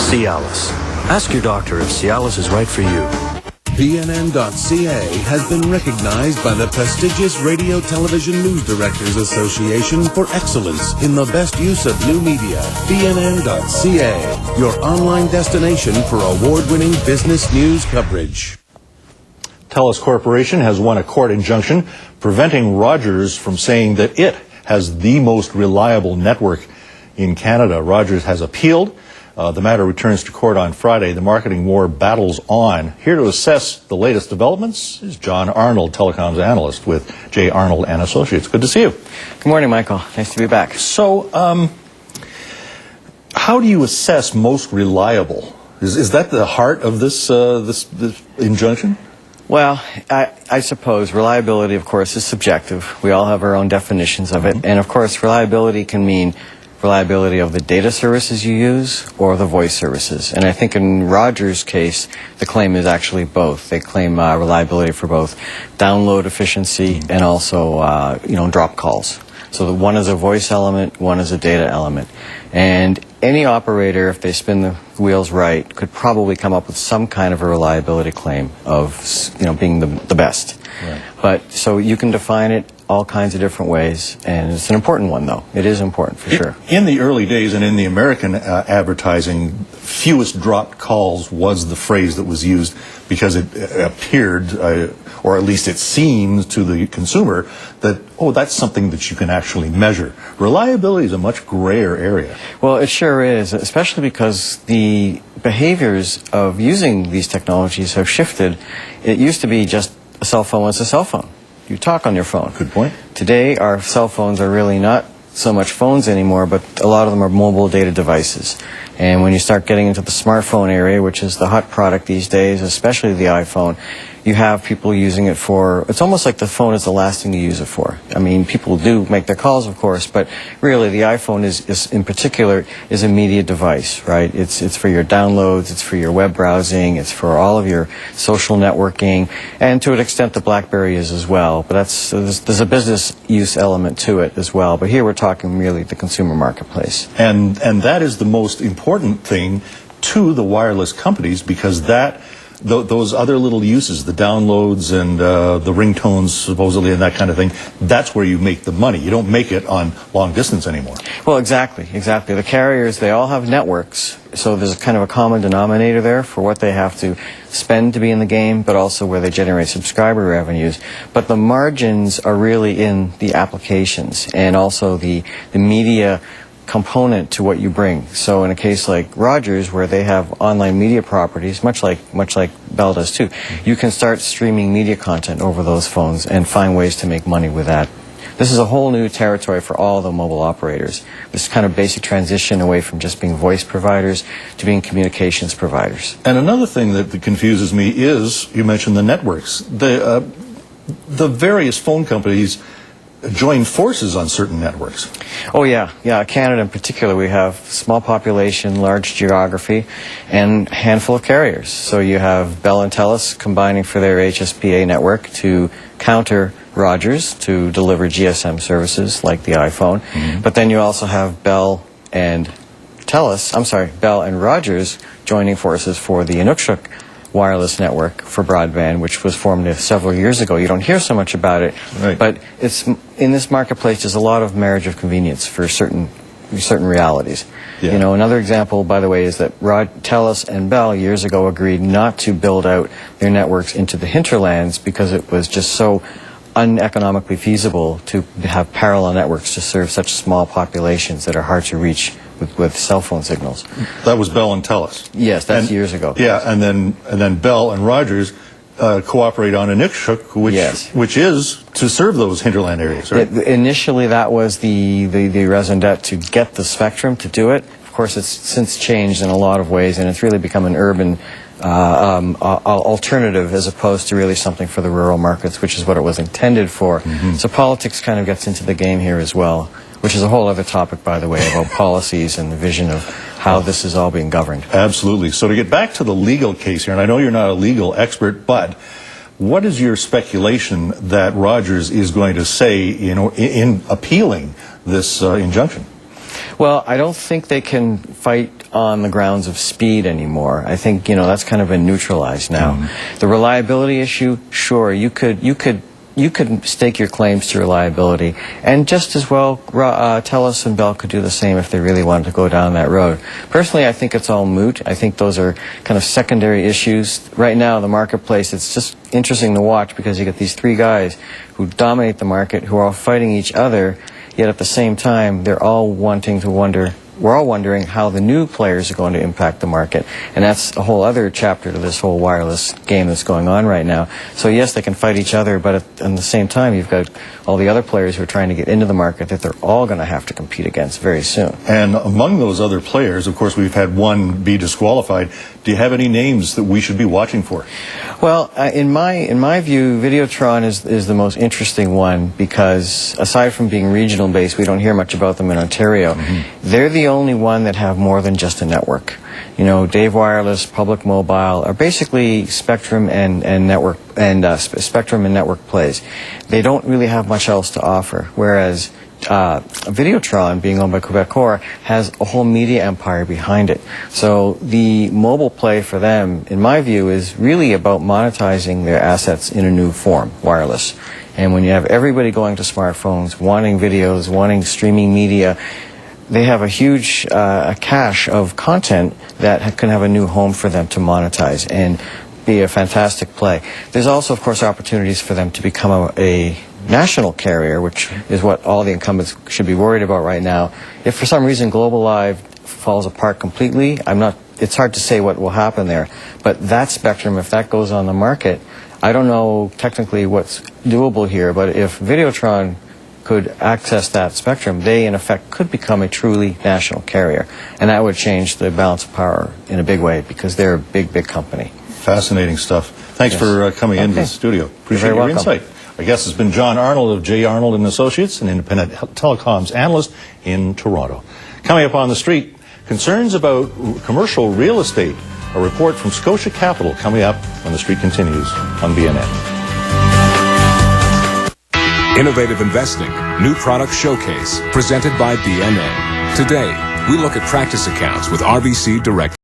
Cialis. Ask your doctor if Cialis is right for you. BNN.ca has been recognized by the prestigious Radio Television News Directors Association for excellence in the best use of new media. BNN.ca, your online destination for award-winning business news coverage. Telus Corporation has won a court injunction preventing Rogers from saying that it has the most reliable network in Canada. Rogers has appealed. The matter returns to court on Friday. The marketing war battles on. Here to assess the latest developments is Jon Arnold, telecoms analyst with J. Arnold and Associates. Good to see you. Good morning, Michael. Nice to be back. So, how do you assess most reliable? Is that the heart of this injunction? Well, I suppose reliability, of course, is subjective. We all have our own definitions of it. And, of course, reliability can mean reliability of the data services you use or the voice services. And I think in Rogers' case, the claim is actually both. They claim reliability for both download efficiency and also, drop calls. So one is a voice element, one is a data element. And any operator, if they spin the wheels right, could probably come up with some kind of a reliability claim of, being the best. Right. But so you can define it all kinds of different ways, and it's an important one, though. It is important for sure. In the early days and in the American advertising, fewest dropped calls was the phrase that was used because it appeared, or at least it seems to the consumer, that, oh, that's something that you can actually measure. Reliability is a much grayer area. Well, it sure is, especially because the behaviors of using these technologies have shifted. It used to be just a cell phone was a cell phone. You talk on your phone. Good point. Today, our cell phones are really not so much phones anymore, but a lot of them are mobile data devices. And when you start getting into the smartphone area, which is the hot product these days, especially the iPhone, you have people using it for, it's almost like the phone is the last thing you use it for. I mean, people do make their calls, of course, but really the iPhone is in particular, is a media device, right? It's for your downloads, it's for your web browsing, it's for all of your social networking, and to an extent the BlackBerry is as well. But there's a business use element to it as well. But here we're talking really the consumer marketplace. And that is the most important thing to the wireless companies, because those other little uses, the downloads and the ringtones supposedly and that kind of thing, that's where you make the money. You don't make it on long distance anymore. Well, exactly. The carriers, they all have networks, so there's kind of a common denominator there for what they have to spend to be in the game, but also where they generate subscriber revenues. But the margins are really in the applications and also the media component to what you bring. So in a case like Rogers, where they have online media properties, much like Bell does too, you can start streaming media content over those phones and find ways to make money with that. This is a whole new territory for all the mobile operators. This kind of basic transition away from just being voice providers to being communications providers. And another thing that confuses me is, you mentioned the networks. The various phone companies join forces on certain networks. Oh yeah, Canada in particular, we have small population, large geography, and a handful of carriers. So you have Bell and Telus combining for their HSPA network to counter Rogers to deliver GSM services like the iPhone. But then you also have Bell and Rogers joining forces for the Inukshuk wireless network for broadband, which was formed several years ago. You don't hear so much about it, right. But it's in this marketplace. There's a lot of marriage of convenience for certain realities. Yeah. Another example, by the way, is that Telus and Bell years ago agreed not to build out their networks into the hinterlands because it was just so uneconomically feasible to have parallel networks to serve such small populations that are hard to reach with cell phone signals. That was Bell and Telus. Yes, that's years ago. Yeah, and then Bell and Rogers cooperate on Inukshuk, which is to serve those hinterland areas, right? Initially, that was the raison d'etre to get the spectrum to do it. Of course, it's since changed in a lot of ways, and it's really become an urban alternative as opposed to really something for the rural markets, which is what it was intended for. So politics kind of gets into the game here as well, which is a whole other topic, by the way, about policies and the vision of how this is all being governed. Absolutely. So to get back to the legal case here, and I know you're not a legal expert, but what is your speculation that Rogers is going to say in appealing this injunction? Well, I don't think they can fight on the grounds of speed anymore. I think, you know, that's kind of been neutralized now. The reliability issue, sure, you could stake your claims to reliability, and just as well Telus and Bell could do the same if they really wanted to go down that road. Personally, I think it's all moot. I think those are kind of secondary issues. Right now, the marketplace, it's just interesting to watch because you get these three guys who dominate the market, who are all fighting each other, yet at the same time, they're all wanting to wonder, we're all wondering how the new players are going to impact the market. And that's a whole other chapter to this whole wireless game that's going on right now. So yes, they can fight each other, but at the same time, you've got all the other players who are trying to get into the market that they're all going to have to compete against very soon. And among those other players, of course, we've had one be disqualified. Do you have any names that we should be watching for? Well, in my view, Videotron is the most interesting one because aside from being regional based, we don't hear much about them in Ontario. They're the only one that have more than just a network. You know, Dave Wireless, Public Mobile are basically Spectrum and network Spectrum and network plays. They don't really have much else to offer, whereas Videotron, being owned by Quebecor, has a whole media empire behind it. So the mobile play for them, in my view, is really about monetizing their assets in a new form, wireless. And when you have everybody going to smartphones, wanting videos, wanting streaming media, they have a huge cache of content that can have a new home for them to monetize and be a fantastic play. There's also, of course, opportunities for them to become a national carrier, which is what all the incumbents should be worried about right now. If for some reason Global Live falls apart completely, it's hard to say what will happen there. But that spectrum, if that goes on the market, I don't know technically what's doable here, but if Videotron could access that spectrum, they in effect could become a truly national carrier. And that would change the balance of power in a big way because they're a big, big company. Fascinating stuff. Thanks for coming into the studio. Appreciate your insight. Our guest has been Jon Arnold of J. Arnold & Associates, an independent telecoms analyst in Toronto. Coming up on the street, concerns about commercial real estate. A report from Scotia Capital coming up when the street continues on BNN. Innovative Investing, New Product Showcase, presented by BNN. Today, we look at practice accounts with RBC Direct.